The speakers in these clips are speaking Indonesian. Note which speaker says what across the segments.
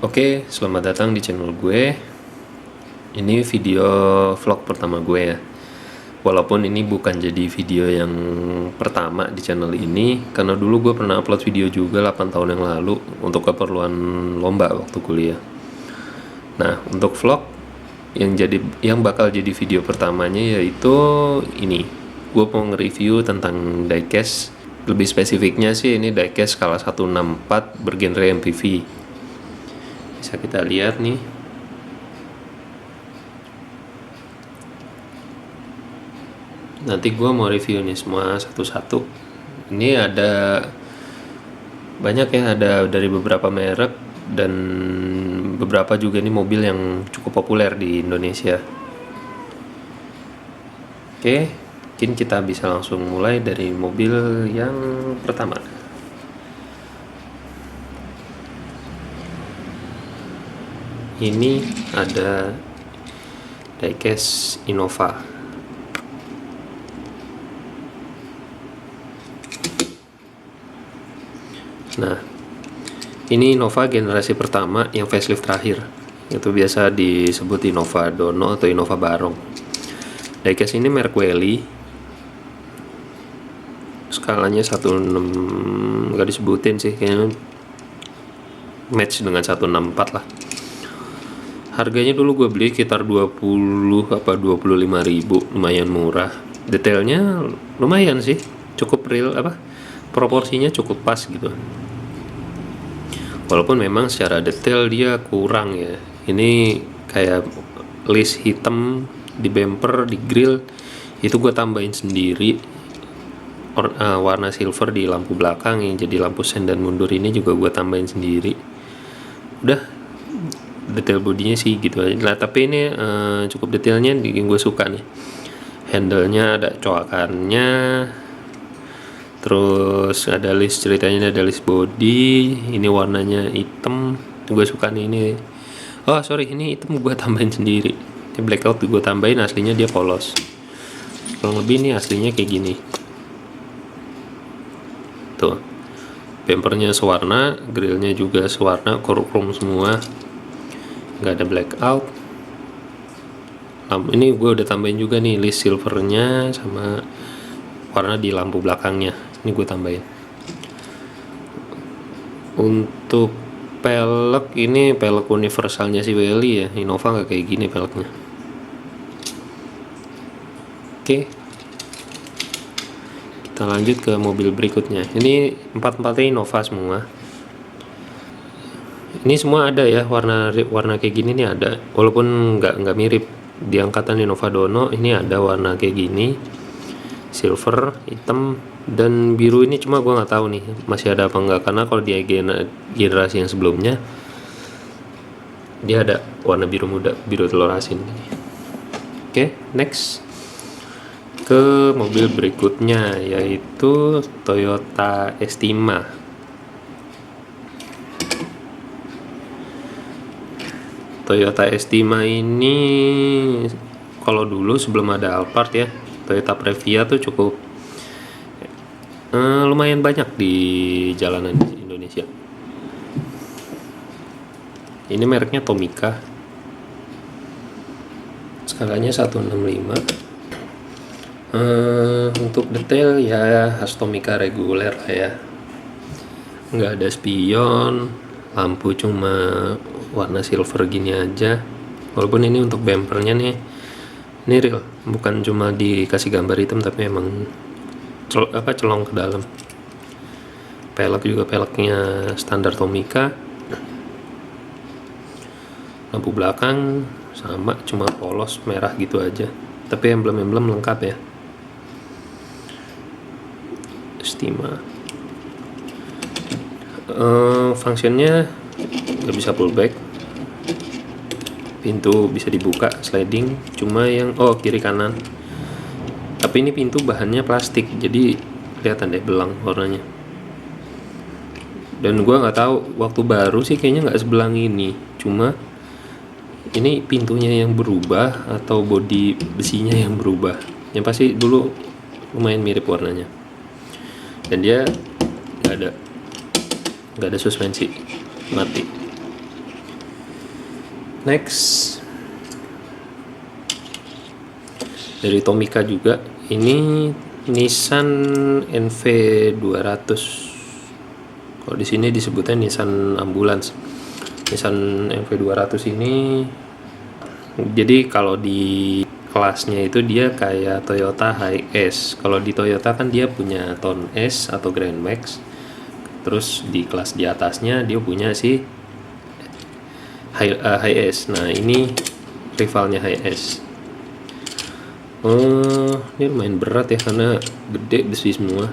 Speaker 1: Oke, selamat datang di channel gue. Ini video vlog pertama gue ya. Walaupun ini bukan jadi video yang pertama di channel ini, karena dulu gue pernah upload video juga 8 tahun yang lalu untuk keperluan lomba waktu kuliah. Nah, untuk vlog yang bakal jadi video pertamanya yaitu ini. Gue mau nge-review tentang diecast. Lebih spesifiknya sih ini diecast skala 164 bergenre MPV. Bisa kita lihat nih, nanti gue mau review nih semua satu-satu. Ini ada banyak ya, ada dari beberapa merek dan beberapa juga nih mobil yang cukup populer di Indonesia. Oke, mungkin kita bisa langsung mulai dari mobil yang pertama. Ini ada diecast Innova. Nah, ini Innova generasi pertama yang facelift terakhir. Itu biasa disebut Innova Dono atau Innova Barong. Diecast ini merek Welly. Skalanya 16, nggak disebutin sih, kayaknya match dengan 164 lah. Harganya dulu gue beli sekitar 20 apa 25 ribu, lumayan murah. Detailnya lumayan sih, cukup real, proporsinya cukup pas gitu. Walaupun memang secara detail dia kurang ya. Ini kayak list hitam di bumper, di grill itu gue tambahin sendiri. Warna silver di lampu belakang yang jadi lampu sen dan mundur ini juga gue tambahin sendiri. Udah, detail bodinya sih gitu aja lah, tapi ini cukup detailnya yang gue suka nih. Handle-nya ada coakannya, terus ada list ceritanya, ada list body. Ini warnanya hitam, gue suka nih ini. Oh sorry, ini hitam gue tambahin sendiri. Ini blackout gue tambahin, aslinya dia polos. Kurang lebih nih aslinya kayak gini tuh. Bumpernya sewarna, grillnya juga sewarna, chrome semua, nggak ada blackout. Ini gue udah tambahin juga nih list silvernya sama warna di lampu belakangnya. Ini gue tambahin. Untuk pelek, ini pelek universalnya si Welly ya. Innova nggak kayak gini peleknya. Oke, kita lanjut ke mobil berikutnya. Ini empat-empatnya Innova semua. Ini semua ada ya, warna kayak gini nih ada, walaupun nggak mirip. Di angkatan Innova Dono ini ada warna kayak gini, silver, hitam, dan biru. Ini cuma gue nggak tahu nih masih ada apa enggak, karena kalau di generasi yang sebelumnya dia ada warna biru muda, biru telur asin. Oke, next ke mobil berikutnya yaitu Toyota Estima. Toyota Estima ini kalau dulu sebelum ada Alphard ya, Toyota Previa tuh cukup lumayan banyak di jalanan di Indonesia. Ini mereknya Tomica. Skalanya 165. Untuk detail ya khas Tomica reguler lah ya. Nggak ada spion, lampu cuma warna silver gini aja. Walaupun ini untuk bumpernya nih, ini real, bukan cuma dikasih gambar hitam tapi emang celong ke dalam. Pelek juga peleknya standar Tomica. Lampu belakang sama, cuma polos merah gitu aja, tapi emblem lengkap ya. Estima fungsinya nggak bisa pullback, pintu bisa dibuka sliding, cuma yang kiri kanan. Tapi ini pintu bahannya plastik, jadi kelihatan deh belang warnanya. Dan gua nggak tahu waktu baru sih kayaknya nggak sebelang ini, cuma ini pintunya yang berubah atau bodi besinya yang berubah. Yang pasti dulu lumayan mirip warnanya. Dan dia nggak ada suspensi, mati. Next dari Tomica juga, ini Nissan NV200. Kalau di sini disebutnya Nissan Ambulance. Nissan NV200 ini, jadi kalau di kelasnya itu dia kayak Toyota Hiace. Kalau di Toyota kan dia punya Town S atau Grand Max. Terus di kelas di atasnya dia punya si Hiace. Nah, ini rivalnya Hiace. Ini lumayan berat ya karena gede, besi semua.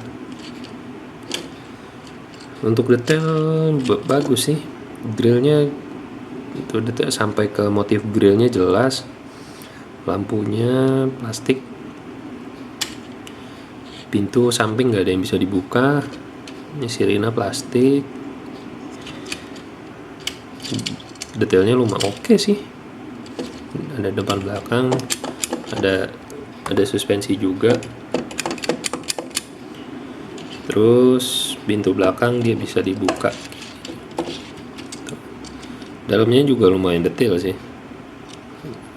Speaker 1: Untuk detail bagus sih, grillnya itu detail sampai ke motif grillnya jelas, lampunya plastik, pintu samping nggak ada yang bisa dibuka, ini sirina plastik, detailnya lumayan oke sih. Ada depan belakang, ada suspensi juga. Terus pintu belakang dia bisa dibuka. Dalamnya juga lumayan detail sih.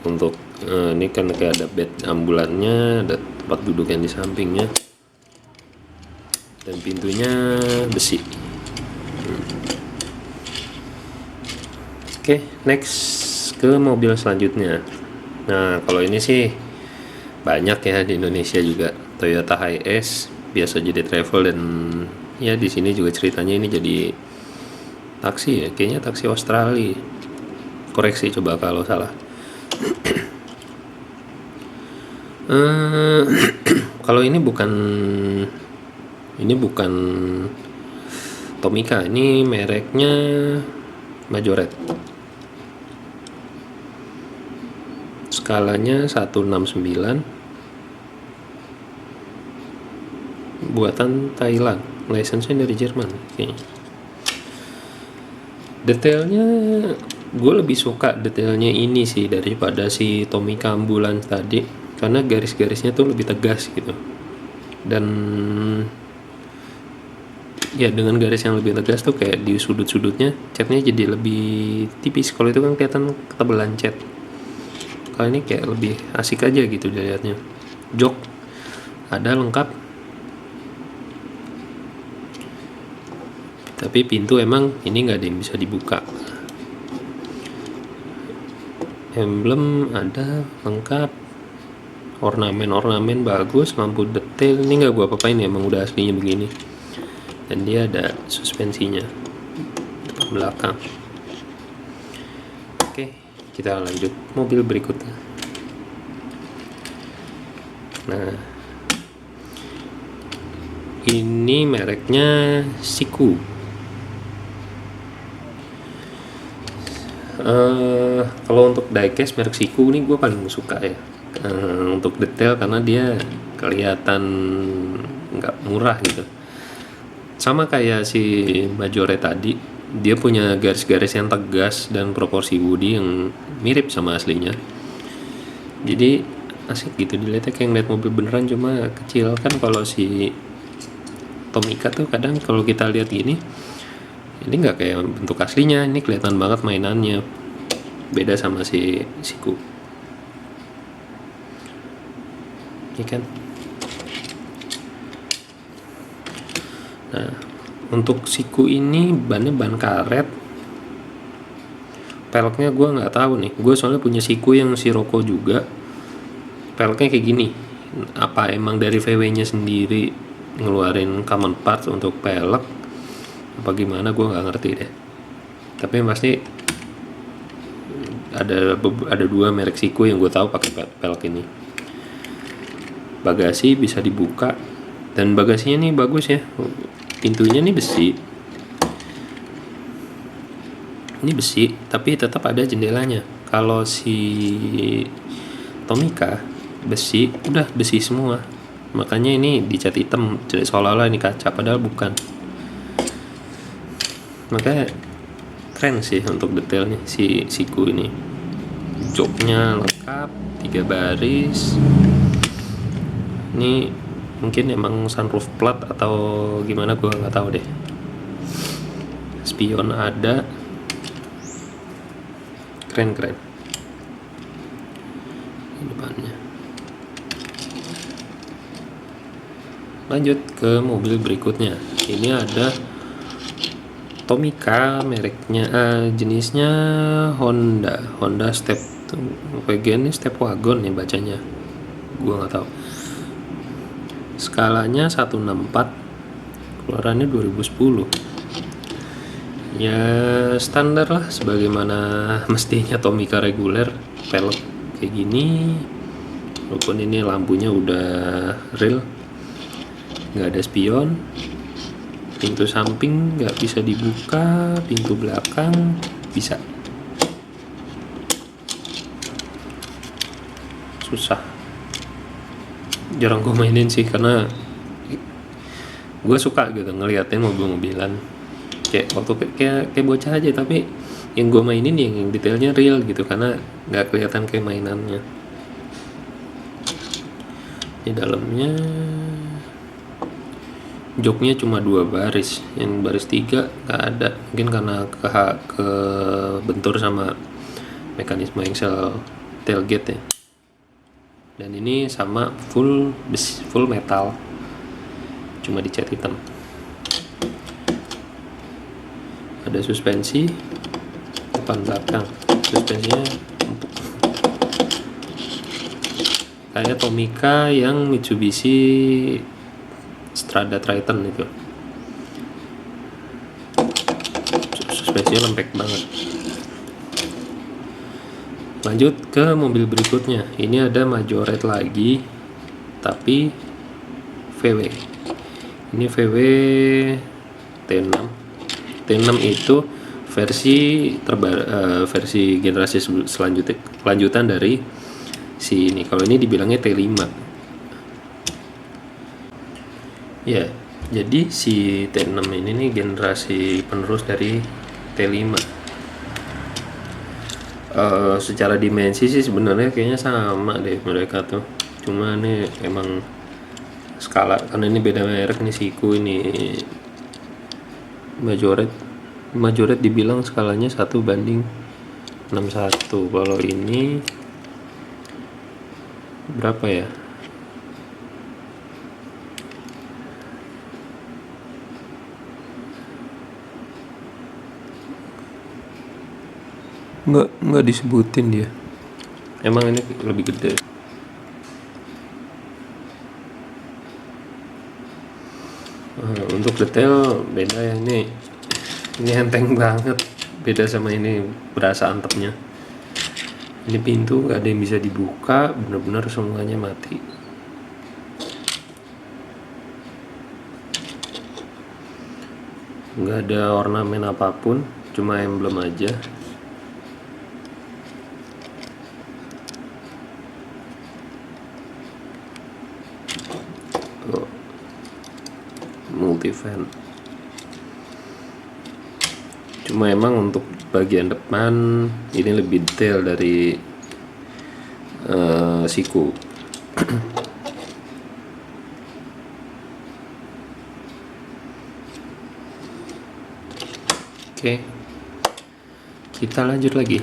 Speaker 1: Untuk ini kan kayak ada bed ambulannya, ada tempat duduk yang di sampingnya, dan pintunya besi. Oke, next ke mobil selanjutnya. Nah, kalau ini sih banyak ya di Indonesia juga, Toyota Hiace, biasa jadi travel, dan ya di sini juga ceritanya ini jadi taksi ya, kayaknya taksi Australia. Koreksi coba kalau salah. Kalau ini bukan Tomica, ini mereknya Majorette. Skalanya 169, buatan Thailand, license-nya dari Jerman. Detailnya gue lebih suka detailnya ini sih daripada si Tomica Ambulance tadi, karena garis-garisnya tuh lebih tegas gitu. Dan ya dengan garis yang lebih tegas tuh kayak di sudut-sudutnya catnya jadi lebih tipis. Kalau itu kan kelihatan ketebalan cat. Kalau ini kayak lebih asik aja gitu dilihatnya. Jok ada lengkap, tapi pintu emang ini nggak ada yang bisa dibuka. Emblem ada lengkap, ornamen bagus, lampu detail. Ini nggak gua apa-apain ya, emang udah aslinya begini. Dan dia ada suspensinya depan belakang. Oke, kita lanjut mobil berikutnya. Nah, ini mereknya Siku. Kalau untuk diecast merek Siku ini gue paling suka ya, untuk detail, karena dia kelihatan nggak murah gitu. Sama kayak si Majorette tadi, dia punya garis-garis yang tegas dan proporsi bodi yang mirip sama aslinya. Jadi asik gitu dilihatnya, kayak ngeliat mobil beneran cuma kecil. Kan kalau si Tomica tuh kadang kalau kita lihat gini, ini nggak kayak bentuk aslinya, ini kelihatan banget mainannya. Beda sama si Siku. Ini kan. Nah, untuk Siku ini bannya ban karet. Peleknya gue nggak tahu nih. Gue soalnya punya Siku yang Sirocco juga. Peleknya kayak gini. Apa emang dari VW-nya sendiri ngeluarin common parts untuk pelek? Apa gimana, gue nggak ngerti deh. Tapi pasti ada dua merek Siku yang gue tahu pakai pelek ini. Bagasi bisa dibuka, dan bagasinya nih bagus ya. Pintunya nih besi. Ini besi, tapi tetap ada jendelanya. Kalau si Tomica besi, udah besi semua. Makanya ini dicat hitam, jadi seolah-olah ini kaca, padahal bukan. Makanya keren sih untuk detailnya si Siku ini. Joknya lengkap, 3 baris. Ini mungkin emang sunroof plat atau gimana, gue nggak tahu deh. Spion ada. keren depannya. Lanjut ke mobil berikutnya. Ini ada Tomica, mereknya jenisnya Honda Step Wagon, ini Step Wagon ya bacanya, gua nggak tahu. Skalanya 164, keluarannya 2010. Ya standar lah, sebagaimana mestinya Tomica reguler, pelek kayak gini. Walaupun ini lampunya udah real, nggak ada spion. Pintu samping nggak bisa dibuka, pintu belakang bisa. Susah, jarang gue mainin sih karena gue suka gitu ngeliatin mobil-mobilan kayak waktu kayak bocah aja, tapi yang gue mainin yang detailnya real gitu karena nggak kelihatan kayak mainannya. Di dalamnya joknya cuma 2 baris, yang baris 3 nggak ada, mungkin karena ke bentur sama mekanisme engsel tailgate ya. Dan ini sama full metal, cuma dicat hitam. Ada suspensi depan belakang, suspensinya empuk kayak Tomica yang Mitsubishi Strada Triton itu. Suspensinya lembek banget. Lanjut ke mobil berikutnya. Ini ada Majorette lagi, tapi VW. Ini VW T6. T6 itu versi versi generasi lanjutan dari si ini. Kalau ini dibilangnya T5. Ya, jadi si T6 ini nih generasi penerus dari T5. Secara dimensi sih sebenarnya kayaknya sama deh mereka tuh. Cuma nih emang skala, karena ini beda merek, ini Siku, ini Majorette dibilang skalanya 1:61. Kalau ini berapa ya? Nggak disebutin dia. Emang ini lebih gede. Untuk detail beda ya, ini enteng banget, beda sama ini, berasa antepnya. Ini pintu nggak ada yang bisa dibuka, bener-bener semuanya mati. Nggak ada ornamen apapun, cuma emblem aja. Multivan. Cuma emang untuk bagian depan ini lebih detail dari Siku. Oke, kita lanjut lagi.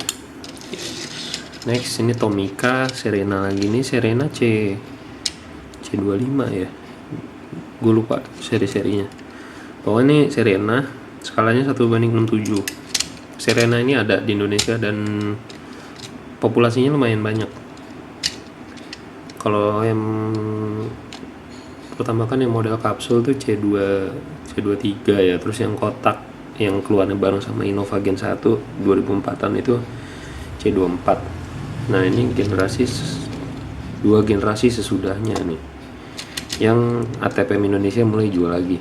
Speaker 1: Next, ini Tomica Serena lagi. Ini Serena C25 ya, gue lupa seri-serinya. Pokoknya ini Serena, skalanya 1:67. Serena ini ada di Indonesia dan populasinya lumayan banyak. Kalau yang pertama kan yang model kapsul tuh C23 ya, terus yang kotak yang keluarnya bareng sama Innova Gen 1 2004an itu C24. Nah ini dua generasi sesudahnya nih, yang ATPM Indonesia mulai jual lagi.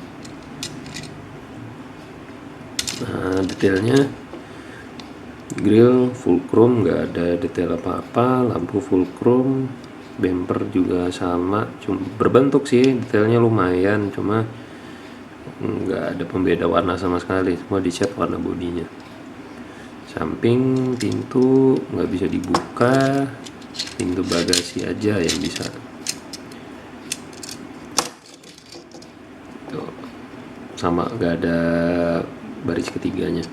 Speaker 1: Nah detailnya grill full chrome, nggak ada detail apa-apa, lampu full chrome, bumper juga sama, cuma berbentuk sih detailnya lumayan, cuma nggak ada pembeda warna sama sekali, semua dicat warna bodinya. Samping pintu nggak bisa dibuka, pintu bagasi aja yang bisa. Tuh, sama, nggak ada baris ketiganya.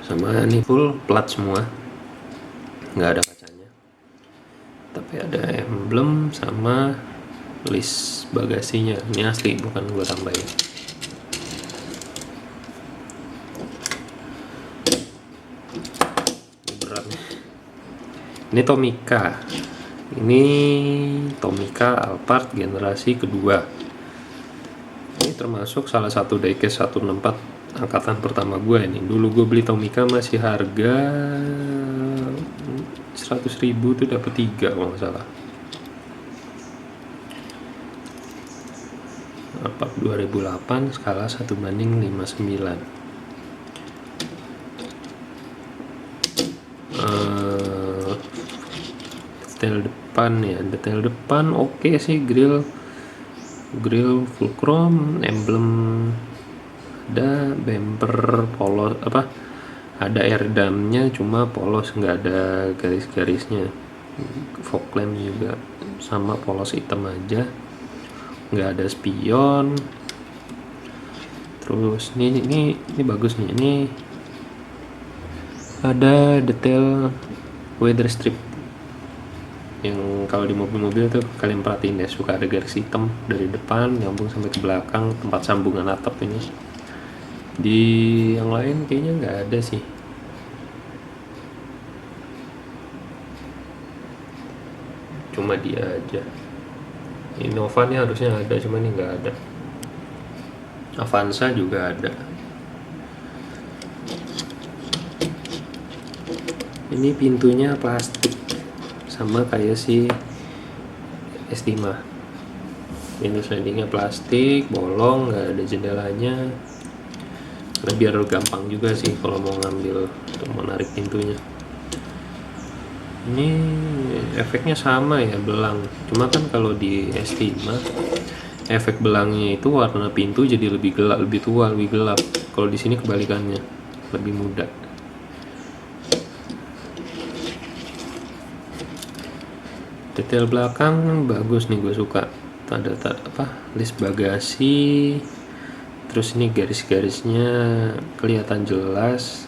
Speaker 1: Sama ini full plat semua, nggak ada kacanya, tapi ada emblem sama list bagasinya. Ini asli, bukan gue tambahin. Ini berat nih. Ini Tomica Alphard generasi kedua. Ini termasuk salah satu diecast 164 angkatan pertama gue ini. Dulu gue beli Tomica masih harga 100.000 tuh dapat 3 kalau nggak salah. Alphard 2008 skala 1:59. Detail depan oke sih, grill full chrome, emblem ada, bumper polos, ada air damnya cuma polos, nggak ada garis-garisnya. Fog lamp juga sama polos hitam aja, nggak ada spion. Terus ini bagus nih, ini ada detail weather strip yang kalau di mobil-mobil tuh kalian perhatiin ya, suka ada garis hitam dari depan nyambung sampai ke belakang tempat sambungan atap. Ini di yang lain kayaknya nggak ada sih. Cuma dia aja. Innova nih harusnya ada, cuma ini nggak ada. Avanza juga ada. Ini pintunya plastik sama kayak si S5. Pintu slidingnya plastik, bolong, nggak ada jendelanya. Karena biar gampang juga sih kalau mau ngambil untuk menarik pintunya. Ini efeknya sama ya, belang. Cuma kan kalau di S5 efek belangnya itu warna pintu jadi lebih gelap, lebih tua, lebih gelap. Kalau di sini kebalikannya, lebih muda. Detail belakang bagus nih, gue suka. Ada list bagasi. Terus ini garis-garisnya kelihatan jelas,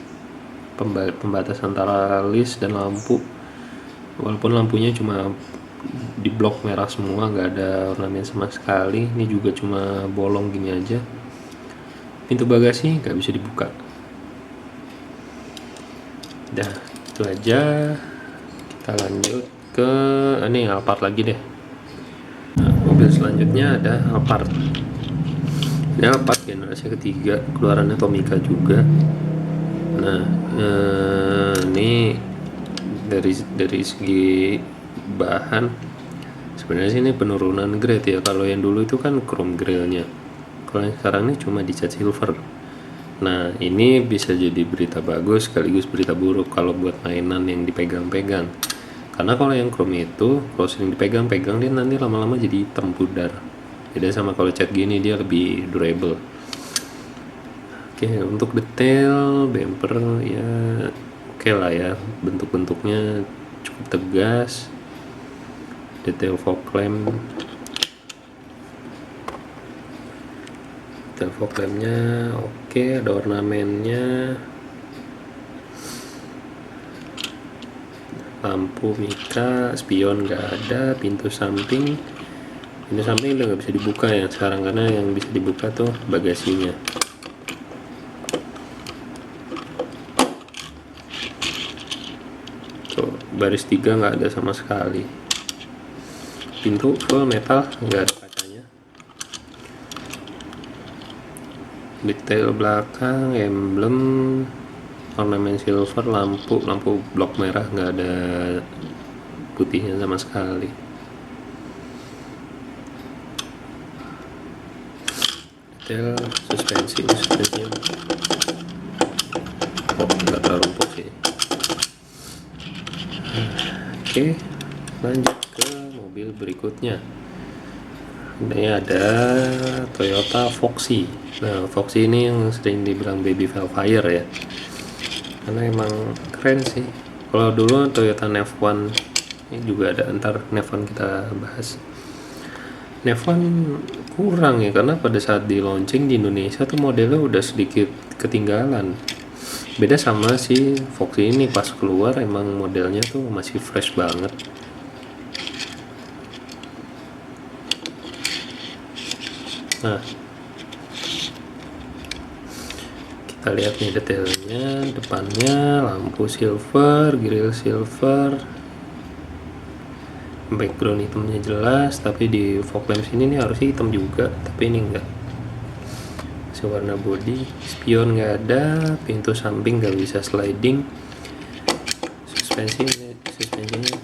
Speaker 1: pembatas antara list dan lampu. Walaupun lampunya cuma di blok merah semua, nggak ada ornamen sama sekali. Ini juga cuma bolong gini aja. Pintu bagasi nggak bisa dibuka. Dah, itu aja. Kita lanjut ke ini Alphard lagi deh. Nah, mobil selanjutnya ada Alphard. Ini Alphard generasi ketiga, keluarannya Tomica juga. Nah, ini dari segi bahan sebenarnya sih ini penurunan grade ya. Kalau yang dulu itu kan chrome grillnya, kalau yang sekarang ini cuma dicat silver. Nah, ini bisa jadi berita bagus sekaligus berita buruk kalau buat mainan yang dipegang-pegang. Karena kalau yang chrome itu kalau sering dipegang-pegang dia nanti lama-lama jadi hitam pudar. Jadi sama kalau cat gini dia lebih durable. Oke, untuk detail bumper ya oke lah ya, bentuk-bentuknya cukup tegas. Detail fog lamp, nya oke, ada ornamennya. Lampu Mika, spion nggak ada. Pintu samping udah nggak bisa dibuka ya sekarang, karena yang bisa dibuka tuh bagasinya. Tuh, baris 3 nggak ada sama sekali. Pintu full metal, nggak ada kacanya. Detail belakang, emblem, ornamen silver, lampu blok merah, nggak ada putihnya sama sekali. Detail suspensinya nggak terlalu empuk sih. Oke, lanjut ke mobil berikutnya. Ini ada Toyota Foxy. Nah, Foxy ini yang sering dibilang baby Velfire ya, karena emang keren sih. Kalau dulu Toyota Nev1, ini juga ada, ntar Nev1 kita bahas. Nev1 kurang ya, karena pada saat di launching di Indonesia tuh modelnya udah sedikit ketinggalan. Beda sama si Foxy ini, pas keluar emang modelnya tuh masih fresh banget. Nah, kita lihat nih detailnya, depannya lampu silver, grill silver, background hitamnya jelas, tapi di fog lamps ini nih harusnya hitam juga, tapi ini enggak. Warna body, spion nggak ada, pintu samping nggak bisa sliding, suspensinya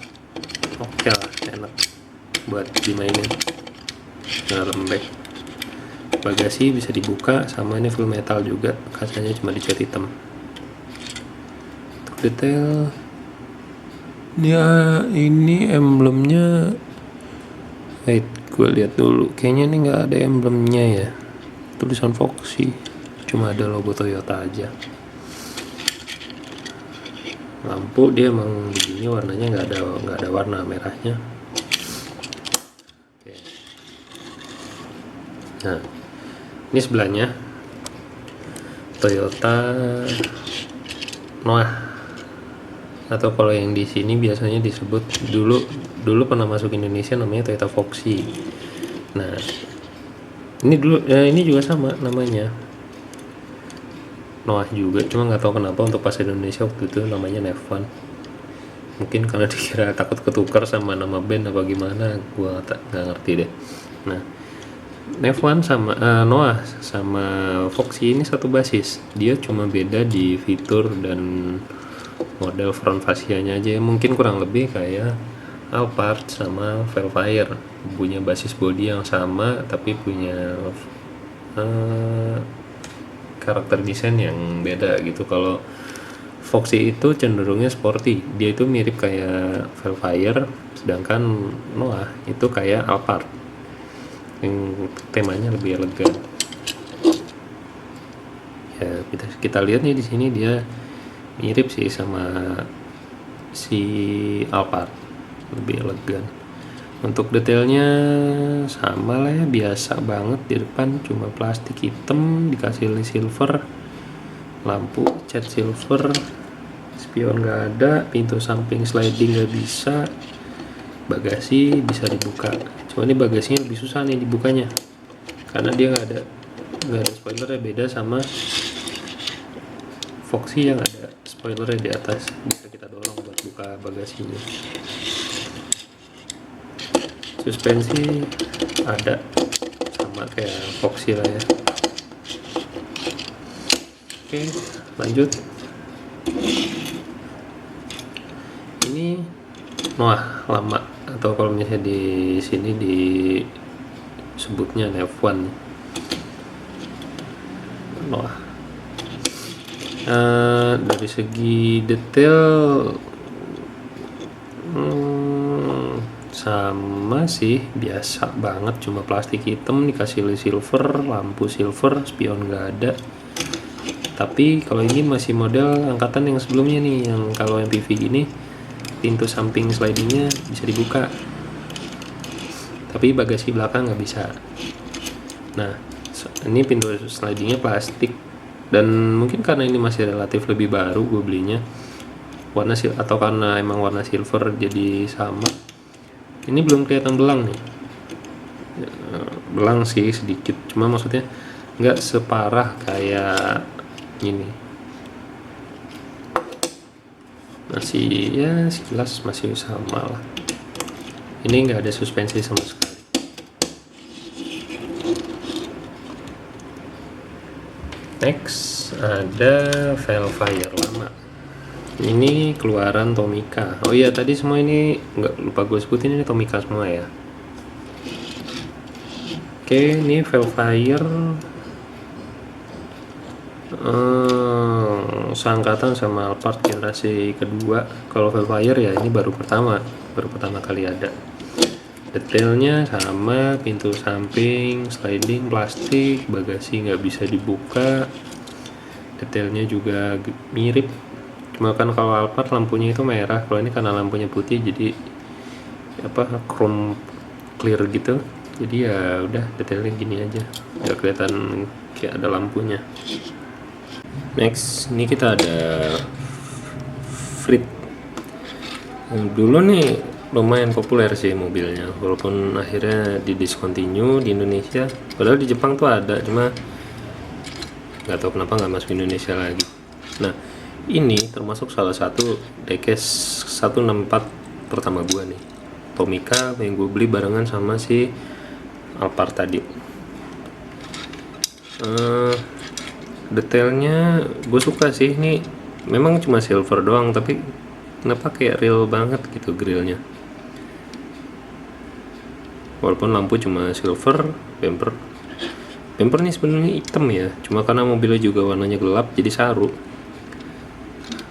Speaker 1: oke lah, enak buat dimainin, nggak lembek. Bagasi bisa dibuka, sama ini full metal juga, kacanya cuma dicat hitam. Untuk detail ya, ini emblemnya, wait gue lihat dulu, kayaknya ini nggak ada emblemnya ya, tulisan Foxy, cuma ada logo Toyota aja. Lampu dia emang begini warnanya, nggak ada warna merahnya. Oke. Nah, ini sebelahnya Toyota Noah, atau kalau yang di sini biasanya disebut, dulu pernah masuk Indonesia namanya Toyota Foxy. Nah, ini dulu ini juga sama namanya Noah juga, cuma nggak tahu kenapa untuk pas Indonesia waktu itu namanya Nevan. Mungkin karena dikira takut ketukar sama nama band apa gimana, gua nggak ngerti deh. Nah, Nevan sama Noah sama Foxy ini satu basis, dia cuma beda di fitur dan model front fascianya aja, mungkin kurang lebih kayak Alphard sama Velfire, punya basis body yang sama tapi punya karakter desain yang beda gitu. Kalau Foxy itu cenderungnya sporty, dia itu mirip kayak Velfire, sedangkan Noah itu kayak Alphard yang temanya lebih elegan. Ya kita lihat nih di sini dia mirip sih sama si Alphard, lebih elegan. Untuk detailnya sama lah ya, biasa banget. Di depan cuma plastik hitam dikasih silver, lampu cat silver, spion nggak ada, pintu samping sliding nggak bisa, bagasi bisa dibuka. Cuma ini bagasinya lebih susah nih dibukanya karena dia nggak ada spoilernya, beda sama Foxy yang ada spoilernya di atas, bisa kita dorong buat buka bagasinya. Suspensi ada sama kayak Foxy lah ya. Oke, lanjut. Ini Noah lama, atau kalau misalnya di sini disebutnya Nevan. Noah. Dari segi detail sama sih, biasa banget, cuma plastik hitam dikasih silver, lampu silver, spion nggak ada. Tapi kalau ini masih model angkatan yang sebelumnya nih, yang kalau MPV gini pintu samping slidingnya bisa dibuka tapi bagasi belakang nggak bisa. Nah, ini pintu slidingnya plastik, dan mungkin karena ini masih relatif lebih baru gue belinya, warna atau karena emang warna silver jadi sama. Ini belum kelihatan belang nih, belang sih sedikit, cuma maksudnya nggak separah kayak ini, masih ya sekilas masih sama lah. Ini nggak ada suspensi sama sekali. Next ada Velfire lama, ini keluaran Tomica. Oh iya, tadi semua ini nggak lupa gue sebutin, ini Tomica semua ya. Oke, ini Velfire seangkatan sama Alphard generasi kedua. Kalau Velfire ya ini baru pertama kali ada. Detailnya sama, pintu samping sliding plastik, bagasi nggak bisa dibuka, detailnya juga mirip. Cuma kan kalau Alphard lampunya itu merah, kalau ini karena lampunya putih jadi chrome clear gitu, jadi ya udah detailnya gini aja, nggak kelihatan kayak ada lampunya. Next, ini kita ada Frit. Dulu nih lumayan populer sih mobilnya, walaupun akhirnya discontinue di Indonesia. Padahal di Jepang tuh ada, cuma nggak tahu kenapa nggak masuk Indonesia lagi. Nah, ini termasuk salah satu diecast 164 pertama gua nih, Tomica, yang gue beli barengan sama si Alphard tadi. Detailnya gue suka sih, ini memang cuma silver doang tapi kenapa kayak real banget gitu grillnya, walaupun lampu cuma silver. Bumper nih sebenarnya hitam ya, cuma karena mobilnya juga warnanya gelap jadi saru.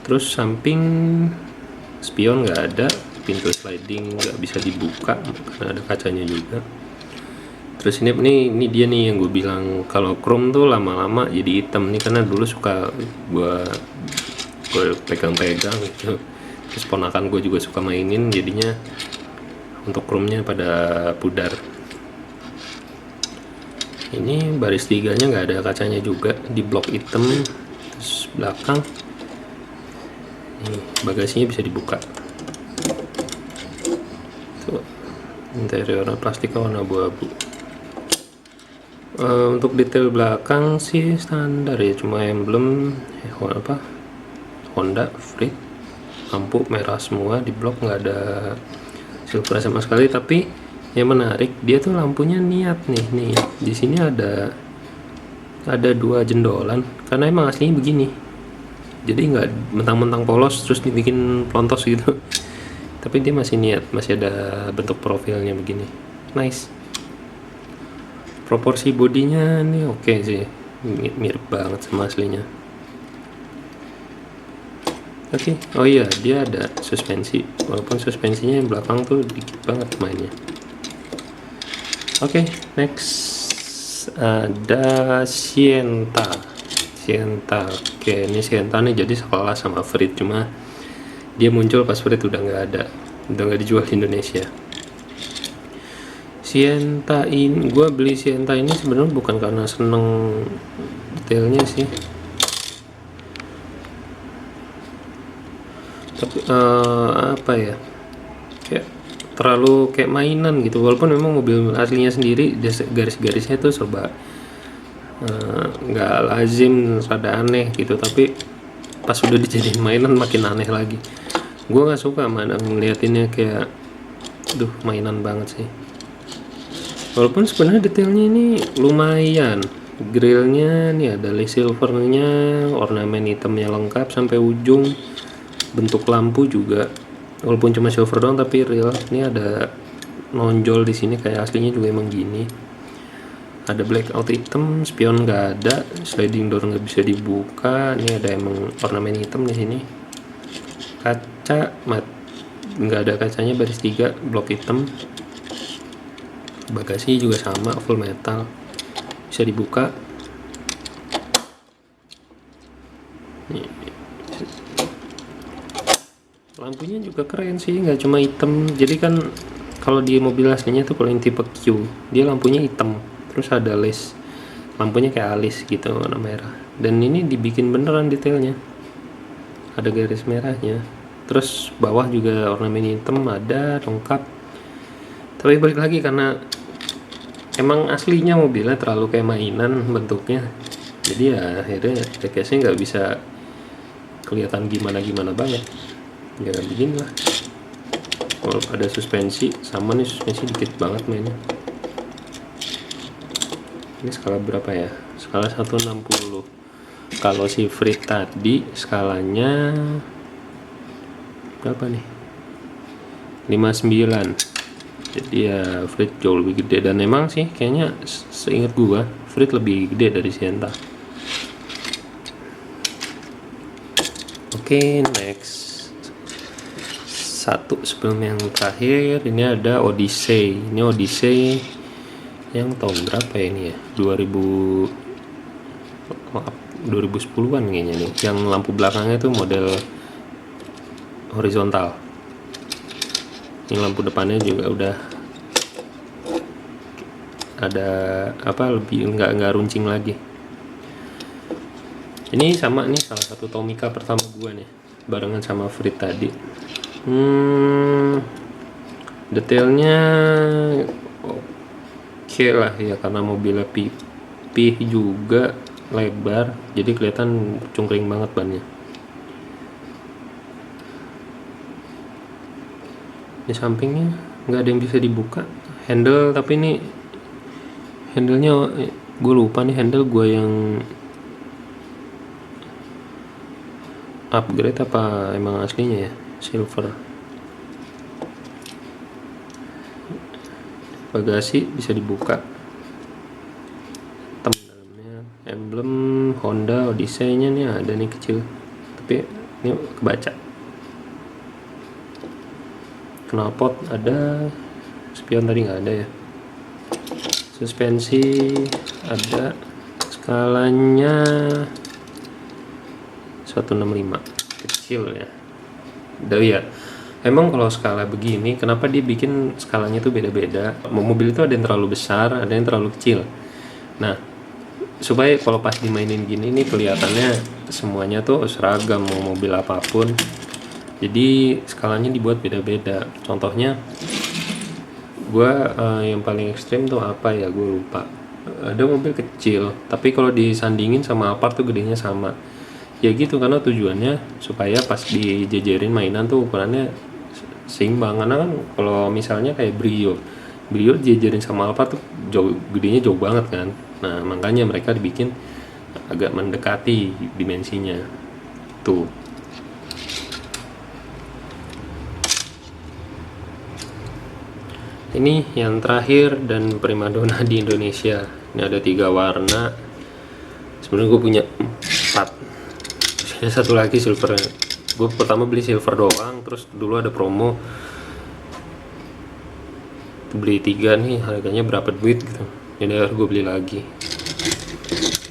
Speaker 1: Terus samping spion nggak ada, pintu sliding nggak bisa dibuka karena ada kacanya juga. Terus ini dia nih yang gue bilang kalau chrome tuh lama-lama jadi hitam nih, karena dulu suka gue pegang-pegang gitu. Terus ponakan gue juga suka mainin, jadinya untuk chrome-nya pada pudar. Ini baris 3-nya nggak ada kacanya juga, di blok hitam. Terus belakang nih, bagasinya bisa dibuka. Tuh, interior plastiknya warna abu-abu. Untuk detail belakang sih standar ya, cuma emblem Honda Frit, lampu merah semua di blok, nggak ada silver sama sekali. Tapi yang menarik, dia tuh lampunya niat nih di sini ada 2 jendolan, karena emang aslinya begini, jadi nggak mentang-mentang polos terus dibikin pelontos gitu. Tapi dia masih niat, masih ada bentuk profilnya begini, nice. Proporsi bodinya nih oke sih, mirip banget sama aslinya. Oke. Oh iya, dia ada suspensi, walaupun suspensinya yang belakang tuh dikit banget mainnya. Oke, next ada Sienta. Oke, ini Sienta nih jadi sekelas sama Frit, cuma dia muncul pas Frit udah nggak dijual di Indonesia. Sienta ini, gue beli Sienta ini sebenarnya bukan karena seneng detailnya sih, tapi apa ya, kayak terlalu kayak mainan gitu. Walaupun memang mobil aslinya sendiri garis-garisnya tuh serba nggak lazim, rada aneh gitu, tapi pas udah dijadiin mainan makin aneh lagi. Gue nggak suka mana ngeliatinnya kayak mainan banget sih. Walaupun sebenarnya detailnya ini lumayan, grillnya nih ada lace silvernya, ornamen hitamnya lengkap sampai ujung, bentuk lampu juga walaupun cuma silver doang tapi real. Ini ada nonjol di sini kayak aslinya juga emang gini. Ada blackout hitam, spion nggak ada, sliding door nggak bisa dibuka. Ini ada emang ornamen hitam di sini. Kaca nggak ada kacanya, baris 3, blok hitam. Bagasi juga sama, full metal, bisa dibuka. Nih. Lampunya juga keren sih, nggak cuma hitam. Jadi kan kalau di mobil aslinya tuh kalau yang tipe Q, dia lampunya hitam, terus ada lace, lampunya kayak alis gitu warna merah. Dan ini dibikin beneran detailnya, ada garis merahnya. Terus bawah juga ornamen hitam ada lengkap. Tapi balik lagi, karena emang aslinya mobilnya terlalu kayak mainan bentuknya, jadi ya akhirnya diecastnya nggak bisa kelihatan gimana banget, ya beginilah. Kalau ada suspensi, sama nih suspensi dikit banget mainnya. Ini skala berapa ya? Skala 160. Kalau si Frit tadi skalanya berapa nih? 59. Jadi ya Frit jauh lebih gede, dan emang sih kayaknya seingat gua Frit lebih gede dari Sienta. Oke, next. Satu sebelum yang terakhir, ini ada Odyssey. Ini Odyssey yang tahun berapa ya ini ya? 2010-an kayaknya nih. Yang lampu belakangnya tuh model horizontal. Ini lampu depannya juga udah ada lebih nggak runcing lagi. Ini sama nih, salah satu Tomica pertama gue nih, barengan sama Frit tadi. Detailnya oke lah ya, karena mobilnya pipih juga, lebar, jadi kelihatan cungkring banget bannya. Di sampingnya nggak ada yang bisa dibuka handle, tapi ini handlenya gue lupa nih, handle gue yang upgrade apa emang aslinya ya silver. Bagasi bisa dibuka, dalamnya emblem Honda Odyssey nya nih ada nih kecil, tapi ini kebaca. Knalpot ada, spion tadi nggak ada ya. Suspensi ada, skalanya 165, kecil ya. Udah ya. Emang kalau skala begini, kenapa dia bikin skalanya tuh beda-beda? Mobil itu ada yang terlalu besar, ada yang terlalu kecil. Nah, supaya kalau pas dimainin gini nih kelihatannya semuanya tuh seragam, mau mobil apapun. Jadi skalanya dibuat beda-beda. Contohnya, gue yang paling ekstrim tuh apa ya, gue lupa. Ada mobil kecil, tapi kalau disandingin sama Alphard tuh gedenya sama. Ya gitu, karena tujuannya supaya pas dijejerin mainan tuh ukurannya seimbang. Karena kan kalau misalnya kayak Brio dijejerin sama Alphard tuh gedenya jauh banget kan. Nah makanya mereka dibikin agak mendekati dimensinya tuh. Ini yang terakhir dan primadona di Indonesia. Ini ada 3 warna. Sebenarnya gue punya 4. Ada satu lagi silver. Gue pertama beli silver doang, terus dulu ada promo beli 3 nih, harganya berapa duit gitu. Jadi harus gue beli lagi.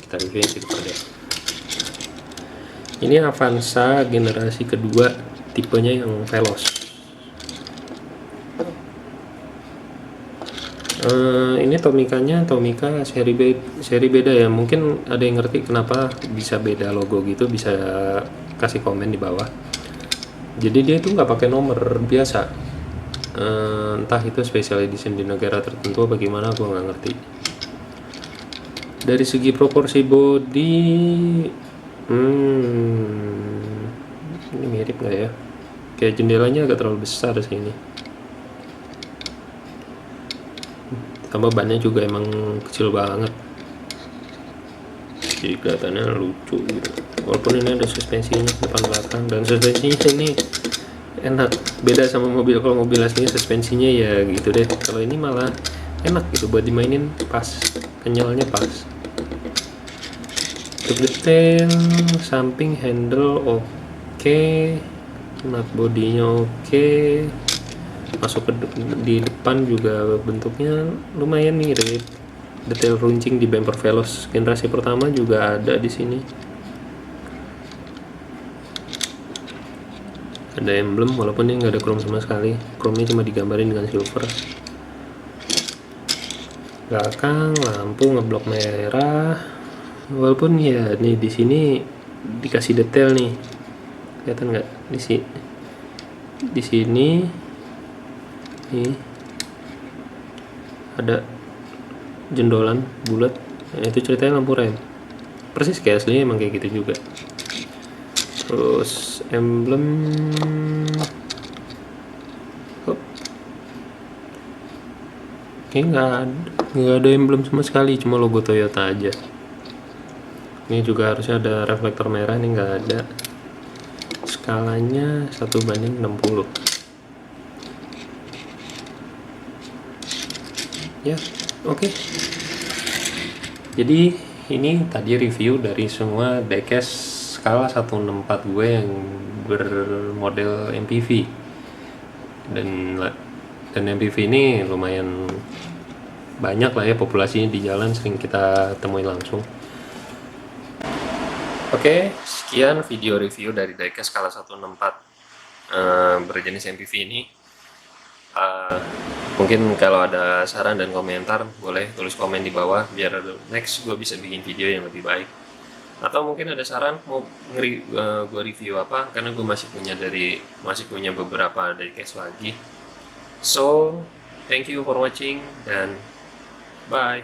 Speaker 1: Kita review silver deh. Ini Avanza generasi kedua, tipenya yang Veloz. Ini Tomica seri beda ya. Mungkin ada yang ngerti kenapa bisa beda logo gitu, bisa kasih komen di bawah. Jadi dia itu nggak pakai nomor biasa, entah itu special edition di negara tertentu bagaimana, gue nggak ngerti. Dari segi proporsi body, ini mirip nggak ya? Kayak jendelanya agak terlalu besar sini. Tambah bannya juga emang kecil banget, jadi kelihatannya lucu gitu. Walaupun ini ada suspensinya depan belakang, dan suspensinya ini enak, beda sama mobil. Kalau mobil aslinya suspensinya ya gitu deh, kalau ini malah enak gitu buat dimainin, pas, kenyalnya pas. Untuk detail samping handle oke, nut bodinya oke. Masuk ke di depan juga bentuknya lumayan mirip. Detail runcing di bumper Veloz generasi pertama juga ada di sini. Ada emblem, walaupun ini nggak ada chrome sama sekali. Chrome-nya cuma digambarin dengan silver. Belakang lampu ngeblok merah. Walaupun ya nih di sini dikasih detail nih, kelihatan nggak di sini nih ada jendolan bulat. Nah, itu ceritanya lampu rem persis kayak aslinya, emang kayak gitu juga. Terus emblem kayaknya nggak ada emblem sama sekali, cuma logo Toyota aja. Ini juga harusnya ada reflektor merah, ini nggak ada. Skalanya 1:60 ya. Oke. Jadi ini tadi review dari semua diecast skala 164 gue yang bermodel MPV, dan MPV ini lumayan banyak lah ya populasinya di jalan, sering kita temui langsung. Oke, sekian video review dari diecast skala 164 berjenis MPV ini. Mungkin kalau ada saran dan komentar boleh tulis komen di bawah, biar next gue bisa bikin video yang lebih baik. Atau mungkin ada saran mau gue review apa, karena gue masih punya beberapa dari case lagi. So thank you for watching dan bye.